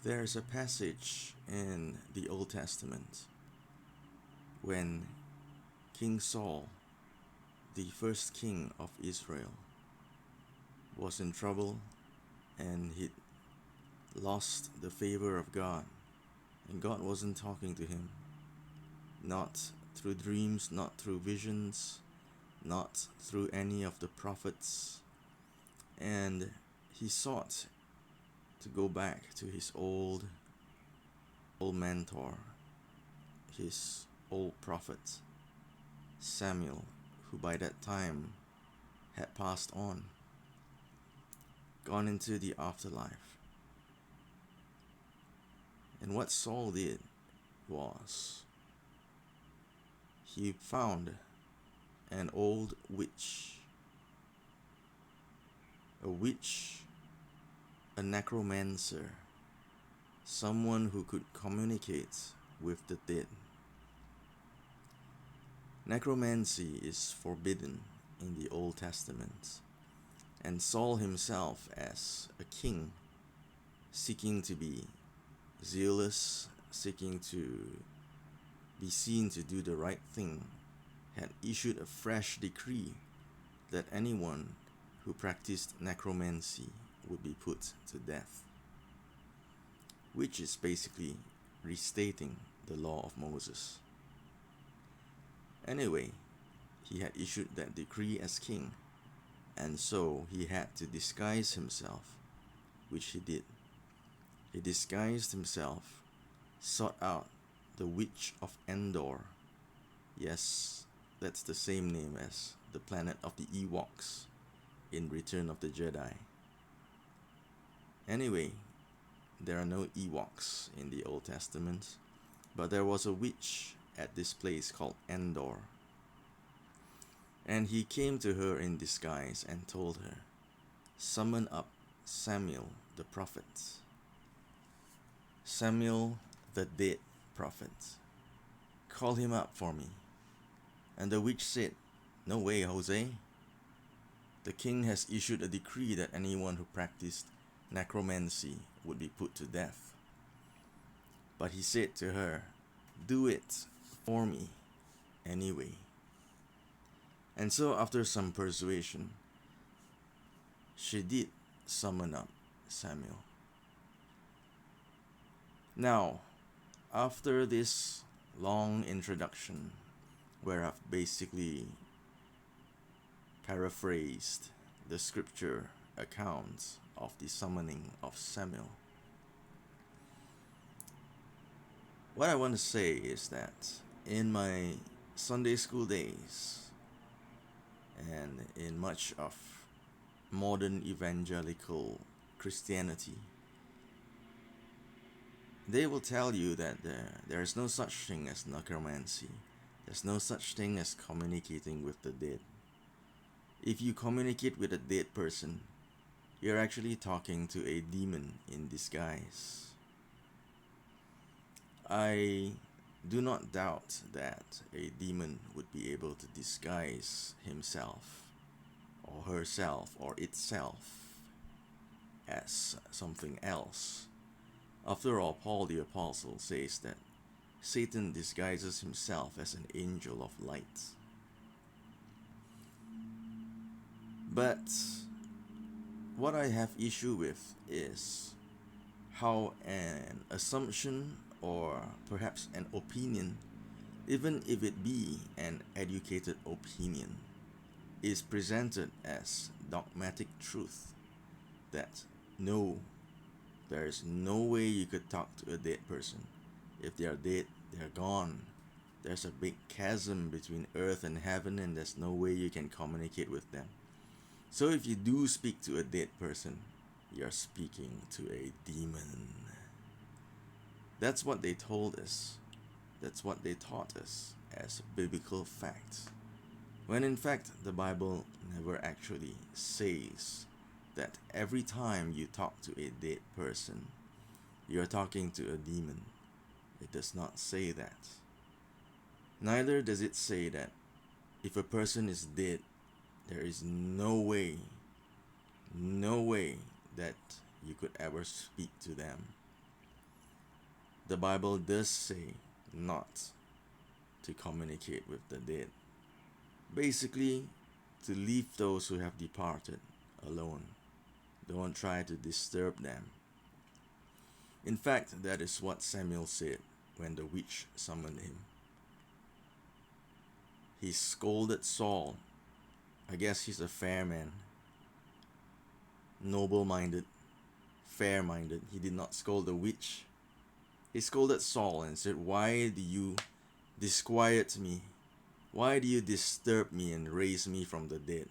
There's a passage in the Old Testament when King Saul, the first king of Israel, was in trouble and he'd lost the favor of God, and God wasn't talking to him, not through dreams, not through visions, not through any of the prophets, and he sought to go back to his old mentor, his old prophet Samuel, who by that time had passed on, gone into the afterlife. And what Saul did was he found an old witch, a necromancer, someone who could communicate with the dead. Necromancy is forbidden in the Old Testament, and Saul himself, as a king, seeking to be zealous, seeking to be seen to do the right thing, had issued a fresh decree that anyone who practiced necromancy would be put to death, which is basically restating the law of Moses. Anyway, he had issued that decree as king, and so he had to disguise himself, which he did. He disguised himself, sought out the Witch of Endor. Yes, that's the same name as the planet of the Ewoks in Return of the Jedi. Anyway, there are no Ewoks in the Old Testament, but there was a witch at this place called Endor. And he came to her in disguise and told her, "Summon up Samuel the prophet. Samuel the dead prophet. Call him up for me." And the witch said, "No way, Jose. The king has issued a decree that anyone who practiced necromancy would be put to death." But he said to her, "Do it for me anyway." And so after some persuasion, she did summon up Samuel. Now, after this long introduction, where I've basically paraphrased the scripture accounts of the summoning of Samuel, what I want to say is that in my Sunday school days and in much of modern evangelical Christianity, they will tell you that there is no such thing as necromancy. There's no such thing as communicating with the dead. If you communicate with a dead person, you're actually talking to a demon in disguise. I do not doubt that a demon would be able to disguise himself or herself or itself as something else. After all, Paul the Apostle says that Satan disguises himself as an angel of light. But what I have issue with is how an assumption or perhaps an opinion, even if it be an educated opinion, is presented as dogmatic truth, that no, there is no way you could talk to a dead person. If they are dead, they're gone. There's a big chasm between earth and heaven, and there's no way you can communicate with them. So if you do speak to a dead person, you're speaking to a demon. That's what they told us. That's what they taught us as biblical facts. When in fact, the Bible never actually says that every time you talk to a dead person, you're talking to a demon. It does not say that. Neither does it say that if a person is dead, there is no way that you could ever speak to them. the Bible does say not to communicate with the dead. Basically, to leave those who have departed alone. Don't try to disturb them. In fact, that is what Samuel said when the witch summoned him. He scolded Saul. I guess he's a fair man, noble-minded, fair-minded. He did not scold the witch. He scolded Saul and said, "Why do you disquiet me? Why do you disturb me and raise me from the dead?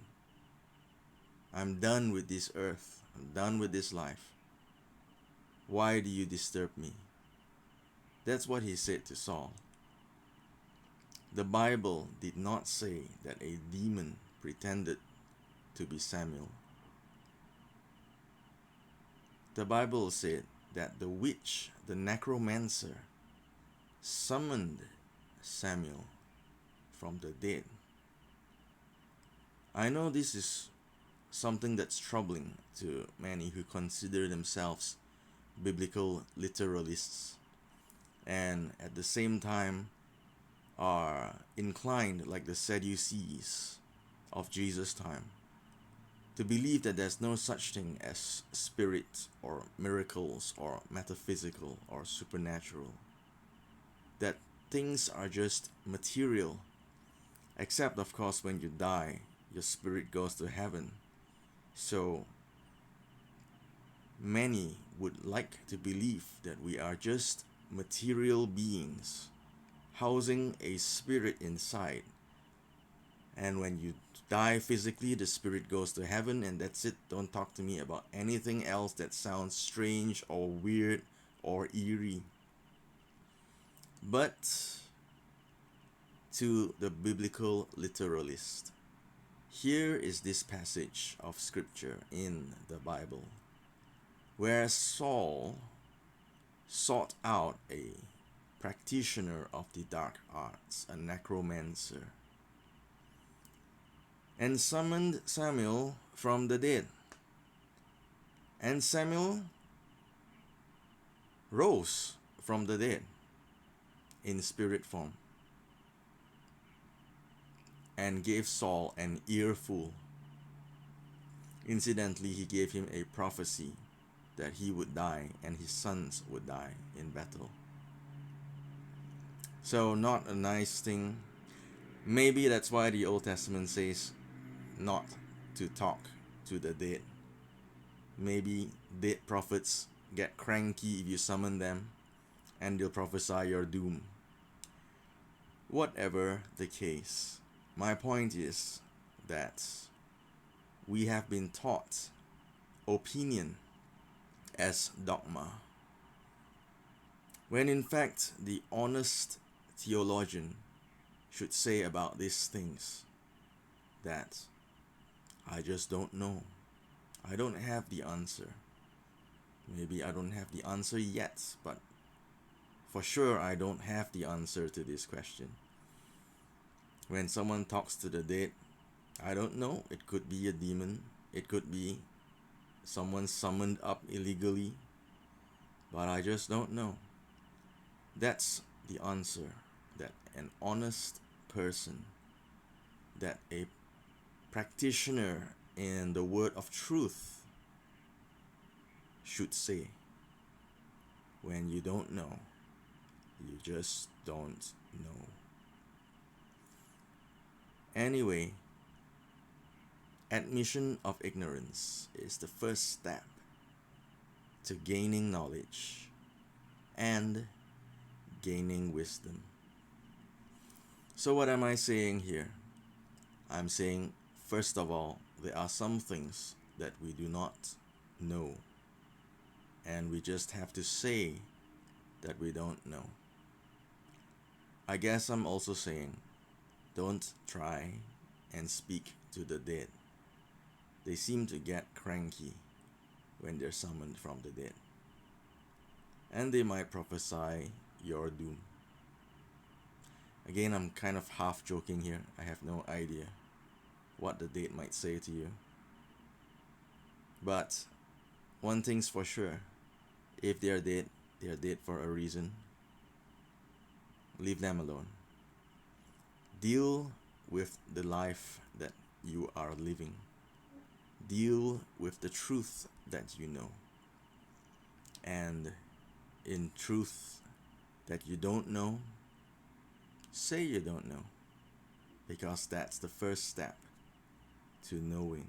I'm done with this earth. I'm done with this life. Why do you disturb me?" That's what he said to Saul. The Bible did not say that a demon pretended to be Samuel. The Bible said that the witch, the necromancer, summoned Samuel from the dead. I know this is something that's troubling to many who consider themselves biblical literalists and at the same time are inclined, like the Sadducees of Jesus' time, to believe that there's no such thing as spirit or miracles or metaphysical or supernatural, that things are just material, except of course when you die, your spirit goes to heaven. So many would like to believe that we are just material beings housing a spirit inside, and when you die physically, the spirit goes to heaven and that's it. Don't talk to me about anything else that sounds strange or weird or eerie. But to the biblical literalist, here is this passage of scripture in the Bible where Saul sought out a practitioner of the dark arts, a necromancer, and summoned Samuel from the dead. And Samuel rose from the dead in spirit form and gave Saul an earful. Incidentally, he gave him a prophecy that he would die and his sons would die in battle. So not a nice thing. Maybe that's why the Old Testament says not to talk to the dead. Maybe dead prophets get cranky if you summon them and they'll prophesy your doom. Whatever the case, my point is that we have been taught opinion as dogma, when in fact the honest theologian should say about these things that I just don't know. I don't have the answer. Maybe I don't have the answer yet, but for sure I don't have the answer to this question. When someone talks to the dead, I don't know. It could be a demon. It could be someone summoned up illegally, but I just don't know. That's the answer that an honest person, that a practitioner in the word of truth should say. When you don't know, you just don't know. Anyway, admission of ignorance is the first step to gaining knowledge and gaining wisdom. So what am I saying here? I'm saying, first of all, there are some things that we do not know, and we just have to say that we don't know. I guess I'm also saying, don't try and speak to the dead. They seem to get cranky when they're summoned from the dead, and they might prophesy your doom. Again, I'm kind of half joking here. I have no idea what the dead might say to you. But one thing's for sure, if they are dead, They are dead for a reason. Leave them alone. Deal with the life that you are living. Deal with the truth that you know. And in truth that you don't know, say you don't know, because that's the first step to knowing.